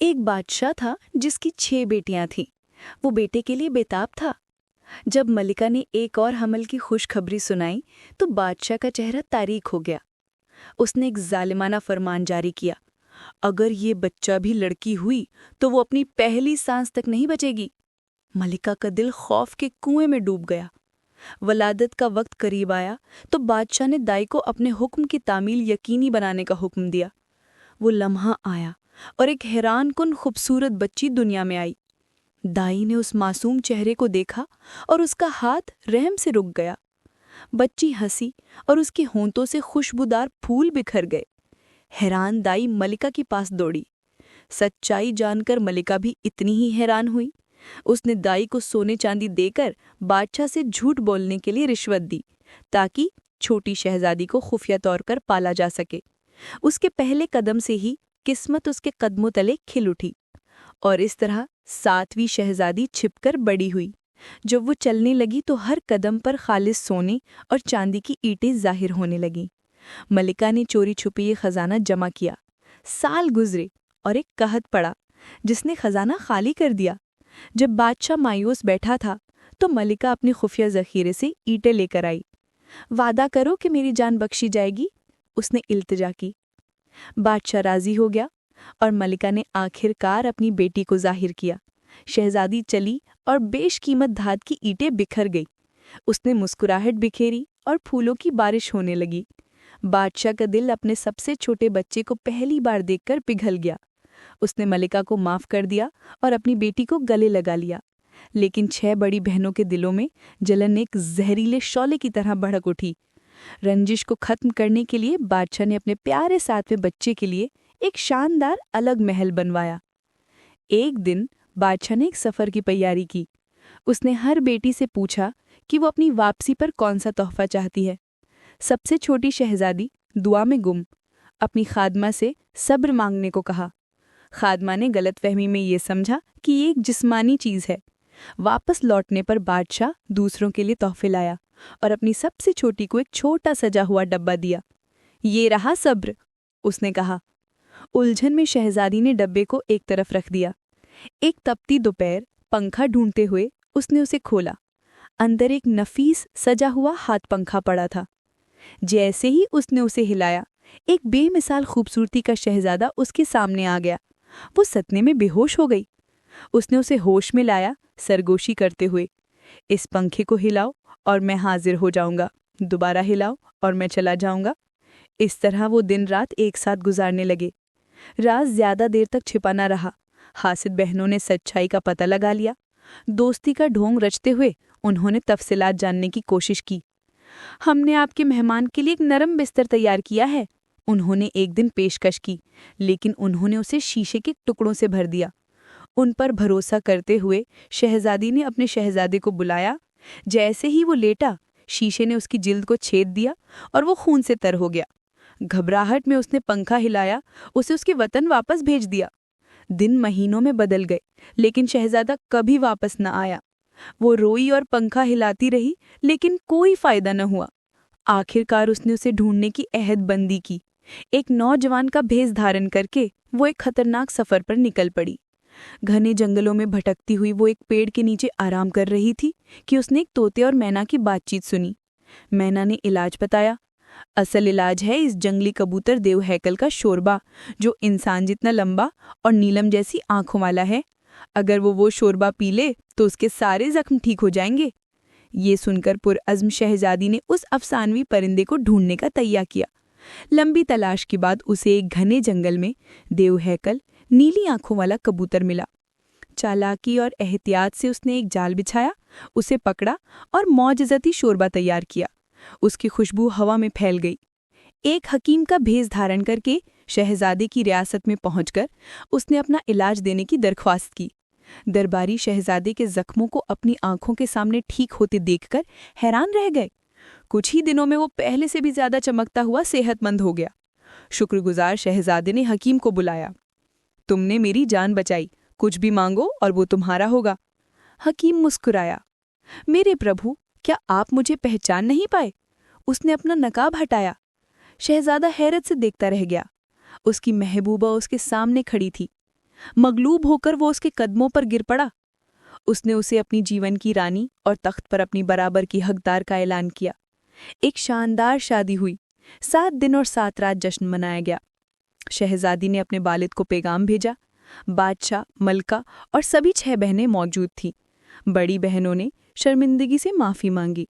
एक बादशाह था जिसकी 6 बेटियां थीं। वो बेटे के लिए बेताब था। जब मलिका ने एक और हमल की खुशखबरी सुनाई तो बादशाह का चेहरा तारीक हो गया। उसने एक जालिमाना फरमान जारी किया, अगर ये बच्चा भी लड़की हुई तो वो अपनी पहली सांस तक नहीं बचेगी। मलिका का दिल खौफ के कुएं में डूब गया। वलादत का वक्त करीब आया तो बादशाह ने दाई को अपने हुक्म की तामील यकीनी बनाने का हुक्म दिया। वो लम्हा आया और एक हैरानकुन खूबसूरत बच्ची दुनिया में आई। दाई ने उस मासूम चेहरे को देखा और उसका हाथ रहम से रुक गया। बच्ची हंसी और उसके होंठों से खुशबूदार फूल बिखर गए। हैरान दाई मलिका के पास दौड़ी। सच्चाई जानकर मलिका भी इतनी ही हैरान हुई। उसने दाई को सोने चांदी देकर बादशाह से झूठ बोलने के लिए रिश्वत दी ताकि छोटी शहजादी को खुफिया तौर पर पाला जा सके। उसके पहले कदम से ही किस्मत उसके कदमों तले खिल उठी और इस तरह 7वीं शहजादी छिपकर बड़ी हुई। जब वो चलने लगी तो हर कदम पर खालिस सोने और चांदी की ईंटें जाहिर होने लगीं। मलिका ने चोरी छुपी ये खजाना जमा किया। साल गुजरे और एक कहत पड़ा जिसने खजाना खाली कर दिया। जब बादशाह मायूस बैठा था तो मलिका अपनी खुफिया जखीरे से ईंटें लेकर आई। वादा करो कि मेरी जान बख्शी जाएगी, उसने इल्तिजा की। बादशाह राजी हो गया और मलिका ने आखिरकार अपनी बेटी को जाहिर किया। शहजादी चली और बेशकीमत धात की ईंटें बिखर गई। उसने मुस्कुराहट बिखेरी और फूलों की बारिश होने लगी। बादशाह का दिल अपने सबसे छोटे बच्चे को पहली बार देखकर पिघल गया। उसने मलिका को माफ कर दिया और अपनी बेटी को गले लगा लिया। लेकिन 6 बड़ी बहनों के दिलों में जलन एक जहरीले शौले की तरह भड़क उठी। रंजिश को खत्म करने के लिए बादशाह ने अपने प्यारे 7वें बच्चे के लिए एक शानदार अलग महल बनवाया। एक दिन बादशाह ने एक सफर की तैयारी की। उसने हर बेटी से पूछा कि वो अपनी वापसी पर कौन सा तोहफा चाहती है। सबसे छोटी शहजादी दुआ में गुम अपनी खादमा से सब्र मांगने को कहा। खादमा ने गलतफहमी में ये समझा कि ये एक जिस्मानी चीज़ है। वापस लौटने पर बादशाह दूसरों के लिए तोहफे लाया और अपनी सबसे छोटी को एक छोटा सजा हुआ डब्बा दिया। ये रहा सब्र, उसने कहा। उलझन में शहजादी ने डब्बे को एक तरफ रख दिया। एक तपती दोपहर पंखा ढूंढते हुए उसने उसे खोला। अंदर एक नफीस सजा हुआ हाथ पंखा पड़ा था। जैसे ही उसने उसे हिलाया, एक बेमिसाल खूबसूरती का शहजादा उसके सामने आ गया। वो सतने में बेहोश हो गई। उसने उसे होश में लाया, सरगोशी करते हुए, इस पंखे को हिलाओ और मैं हाजिर हो जाऊंगा, दोबारा हिलाओ और मैं चला जाऊंगा। इस तरह वो दिन रात एक साथ गुजारने लगे। राज ज्यादा देर तक छिपा न रहा। हासिद बहनों ने सच्चाई का पता लगा लिया। दोस्ती का ढोंग रचते हुए उन्होंने तफसीलात जानने की कोशिश की। हमने आपके मेहमान के लिए एक नरम बिस्तर तैयार किया है, उन्होंने एक दिन पेशकश की, लेकिन उन्होंने उसे शीशे के टुकड़ों से भर दिया। उन पर भरोसा करते हुए शहजादी ने अपने शहजादे को बुलाया। जैसे ही वो लेटा, शीशे ने उसकी जिल्द को छेद दिया और वो खून से तर हो गया। घबराहट में उसने पंखा हिलाया, उसे उसके वतन वापस भेज दिया। दिन महीनों में बदल गए, लेकिन शहजादा कभी वापस न आया। वो रोई और पंखा हिलाती रही, लेकिन कोई फायदा न हुआ। आखिरकार उसने उसे ढूंढने की अहदबंदी की। एक नौजवान का भेष धारण करके वो एक खतरनाक सफर पर निकल पड़ी। घने जंगलों में भटकती हुई वो एक पेड़ के नीचे आराम कर रही थी कि उसने एक तोते और मैना की बातचीत सुनी। मैना ने इलाज बताया। असल इलाज है इस जंगली कबूतर देव हैकल का शोरबा, जो इंसान जितना लंबा और नीलम जैसी आंखों वाला है। अगर वो शोरबा पी ले तो उसके सारे जख्म ठीक हो जाएंगे। ये सुनकर पुरअज़्म शहजादी ने उस अफसानवी परिंदे को ढूंढने का तैयार किया। लंबी तलाश के बाद उसे एक घने जंगल में देव हैकल नीली आंखों वाला कबूतर मिला। चालाकी और एहतियात से उसने एक जाल बिछाया, उसे पकड़ा और मौजज़ती शोरबा तैयार किया। उसकी खुशबू हवा में फैल गई। एक हकीम का भेष धारण करके शहजादे की रियासत में पहुंचकर उसने अपना इलाज देने की दरख्वास्त की। दरबारी शहजादे के जख्मों को अपनी आंखों के सामने ठीक होते देखकर हैरान रह गए। कुछ ही दिनों में वो पहले से भी ज्यादा चमकता हुआ सेहतमंद हो गया। शुक्रगुजार शहजादे ने हकीम को बुलाया। तुमने मेरी जान बचाई, कुछ भी मांगो और वो तुम्हारा होगा। हकीम मुस्कुराया। मेरे प्रभु, क्या आप मुझे पहचान नहीं पाए? उसने अपना नकाब हटाया। शहजादा हैरत से देखता रह गया। उसकी महबूबा उसके सामने खड़ी थी। मगलूब होकर वो उसके कदमों पर गिर पड़ा। उसने उसे अपनी जीवन की रानी और तख्त पर अपनी बराबर की हकदार का ऐलान किया। एक शानदार शादी हुई। 7 दिन और 7 रात जश्न मनाया गया। शहजादी ने अपने वालिद को पैगाम भेजा। बादशाह, मलका और सभी 6 बहनें मौजूद थीं। बड़ी बहनों ने शर्मिंदगी से माफ़ी मांगी।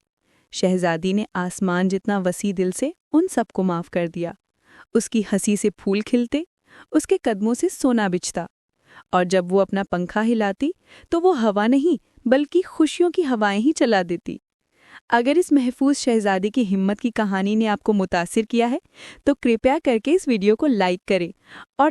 शहजादी ने आसमान जितना वसी दिल से उन सबको माफ़ कर दिया। उसकी हंसी से फूल खिलते, उसके कदमों से सोना बिछता, और जब वो अपना पंखा हिलाती तो वो हवा नहीं बल्कि खुशियों की हवाएं ही चला देती। अगर इस महफूज शहजादी की हिम्मत की कहानी ने आपको मुतासिर किया है तो कृपया करके इस वीडियो को लाइक करें और